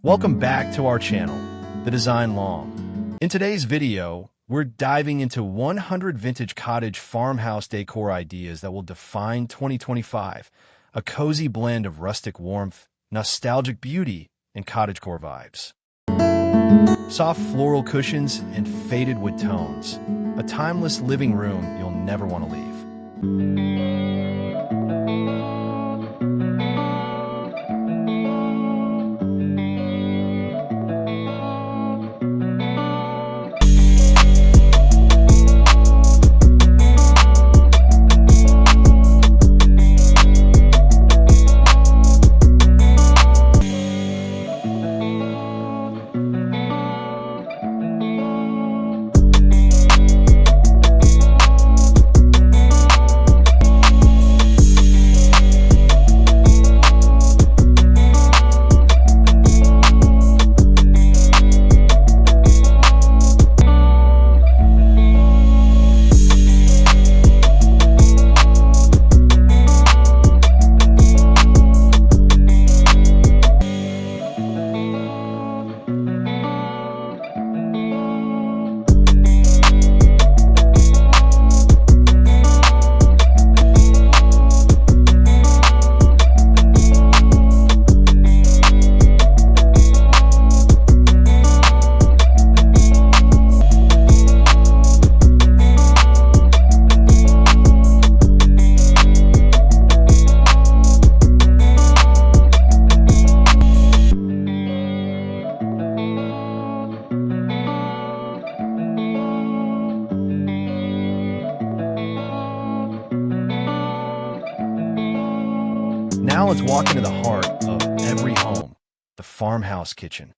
Welcome back to our channel, The Design Long. In today's video, we're diving into 100 vintage cottage farmhouse decor ideas that will define 2025, a cozy blend of rustic warmth, nostalgic beauty, and cottagecore vibes. Soft floral cushions and faded wood tones, a timeless living room you'll never want to leave. Now let's walk into the heart of every home, the farmhouse kitchen.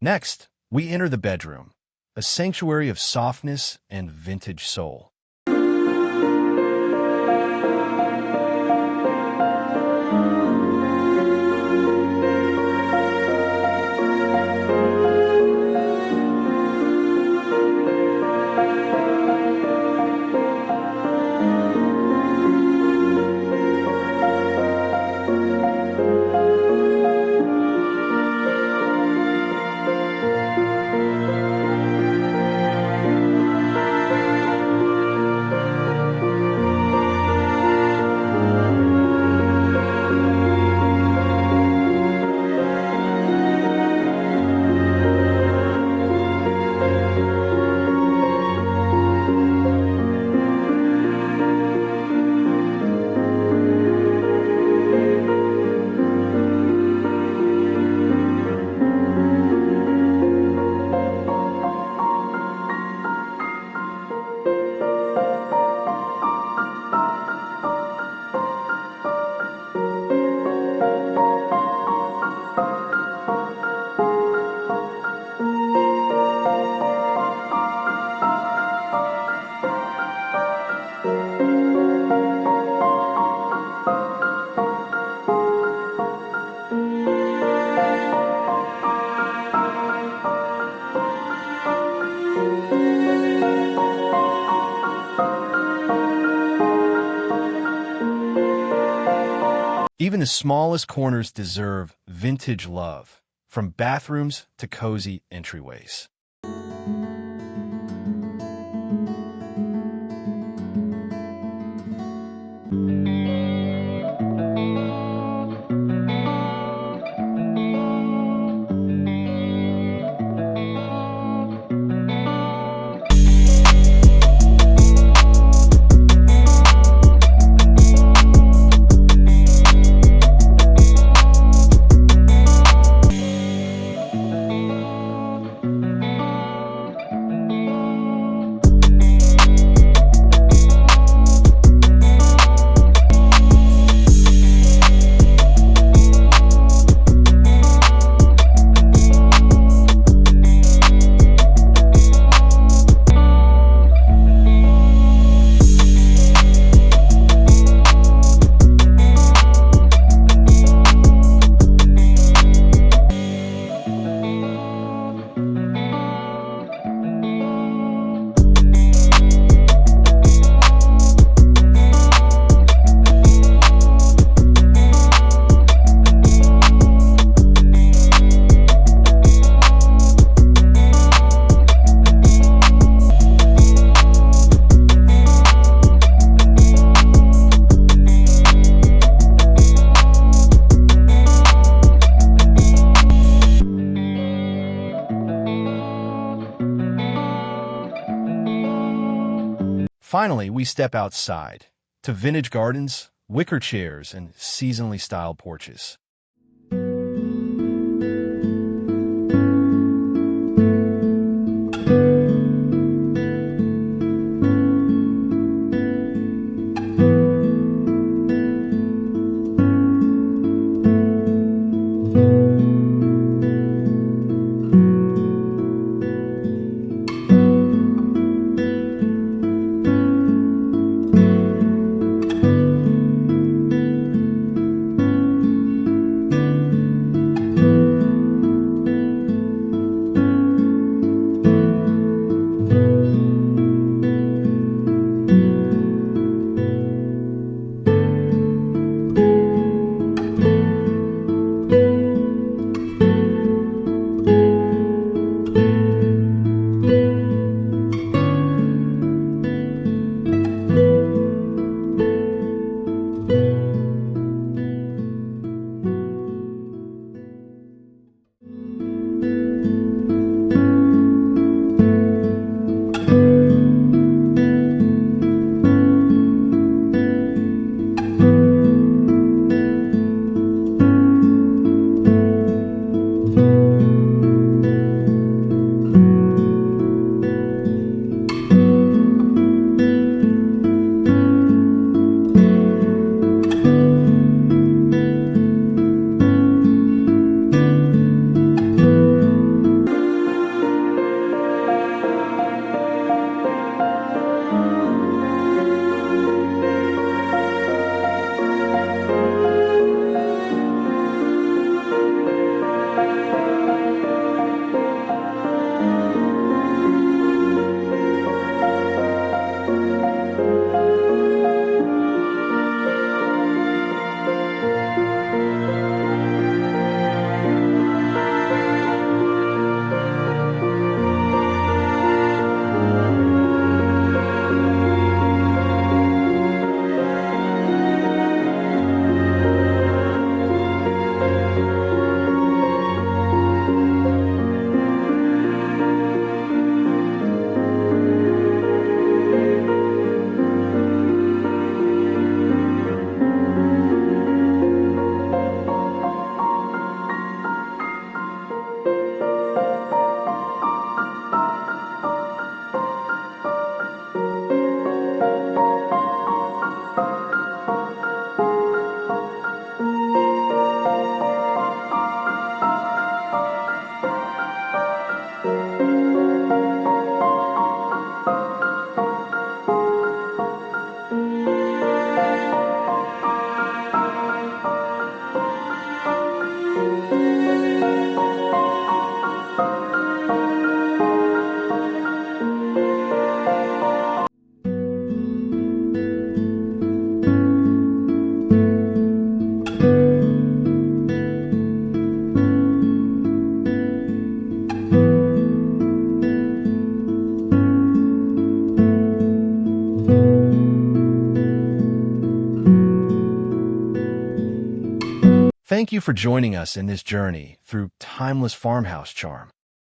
Next, we enter the bedroom, a sanctuary of softness and vintage soul. Even the smallest corners deserve vintage love, from bathrooms to cozy entryways. Finally, we step outside to vintage gardens, wicker chairs, and seasonally styled porches. Thank you for joining us in this journey through timeless farmhouse charm.